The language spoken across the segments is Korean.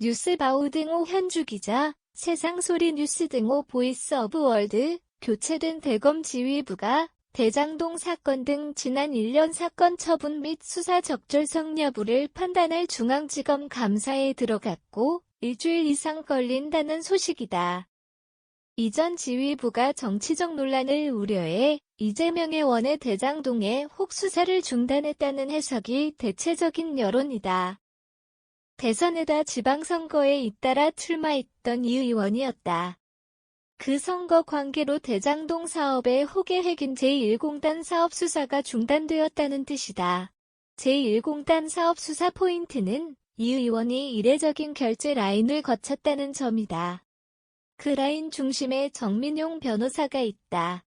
뉴스바우 등호 현주 기자, 세상소리 뉴스 등호 보이스 오브 월드, 교체된 대검 지휘부가 대장동 사건 등 지난 1년 사건 처분 및 수사 적절성 여부를 판단할 중앙지검 감사에 들어갔고 일주일 이상 걸린다는 소식이다. 이전 지휘부가 정치적 논란을 우려해 이재명 의원의 대장동에 혹수사를 중단했다는 해석이 대체적인 여론이다. 대선에다 지방선거에 잇따라 출마했던 이 의원이었다. 그 선거 관계로 대장동 사업의 호계획인 제1공단 사업 수사가 중단되었다는 뜻이다. 제1공단 사업 수사 포인트는 이 의원이 이례적인 결제 라인을 거쳤다는 점이다. 그 라인 중심에 정민용 변호사가 있다.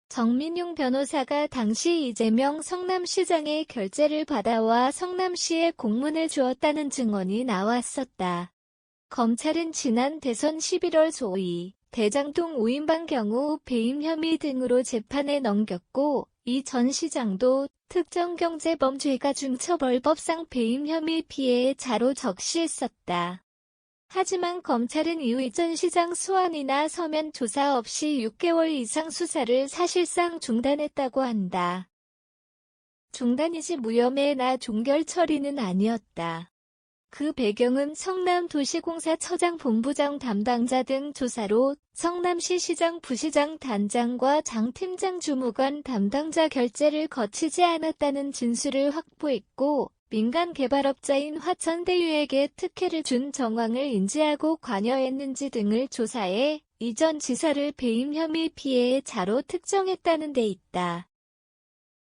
정민용 변호사가 당시 이재명 성남시장의 결제를 받아와 성남시에 공문을 주었다는 증언이 나왔었다. 검찰은 지난 대선 11월 소위 대장동 5인방 경우 배임 혐의 등으로 재판에 넘겼고 이 전 시장도 특정경제범죄가 중처벌법상 배임 혐의 피해의 자로 적시했었다. 하지만 검찰은 이후 전 시장 소환이나 서면 조사 없이 6개월 이상 수사를 사실상 중단했다고 한다. 중단이지 무혐의나 종결 처리는 아니었다. 그 배경은 성남도시공사처장 본부장 담당자 등 조사로 성남시 시장 부시장 단장과 장 팀장 주무관 담당자 결재를 거치지 않았다는 진술을 확보했고 민간 개발업자인 화천대유에게 특혜를 준 정황을 인지하고 관여했는지 등을 조사해 이전 지사를 배임 혐의 피해의 자로 특정했다는 데 있다.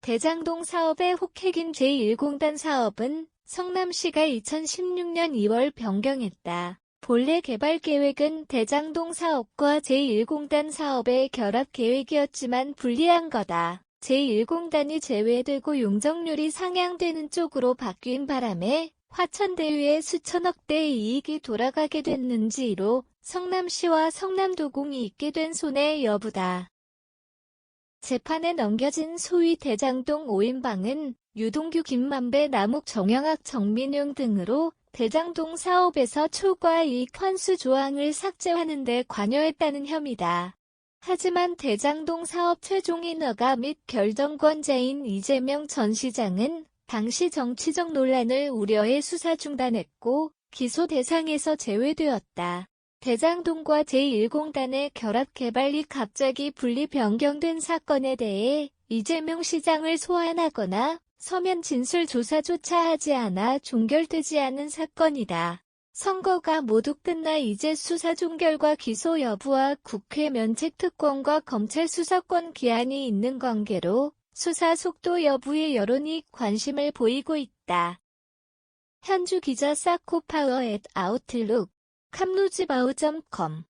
대장동 사업의 혹행인 제1공단 사업은 성남시가 2016년 2월 변경했다. 본래 개발 계획은 대장동 사업과 제1공단 사업의 결합 계획이었지만 불리한 거다. 제1공단이 제외되고 용적률이 상향되는 쪽으로 바뀐 바람에 화천대유에 수천억 대의 이익이 돌아가게 됐는지로 성남시와 성남도공이 있게 된 손해 여부다. 재판에 넘겨진 소위 대장동 5인방은 유동규, 김만배, 남욱, 정영학, 정민용 등으로 대장동 사업에서 초과 이익 환수 조항을 삭제하는 데 관여했다는 혐의다. 하지만 대장동 사업 최종 인허가 및 결정권자인 이재명 전 시장은 당시 정치적 논란을 우려해 수사 중단했고 기소 대상에서 제외되었다. 대장동과 제1공단의 결합 개발이 갑자기 분리 변경된 사건에 대해 이재명 시장을 소환하거나 서면 진술 조사조차 하지 않아 종결되지 않은 사건이다. 선거가 모두 끝나 이제 수사 종결과 기소 여부와 국회 면책특권과 검찰 수사권 기한이 있는 관계로 수사 속도 여부에 여론이 관심을 보이고 있다. 현주 기자 사코파워 @아웃룩, 캄루즈바우.com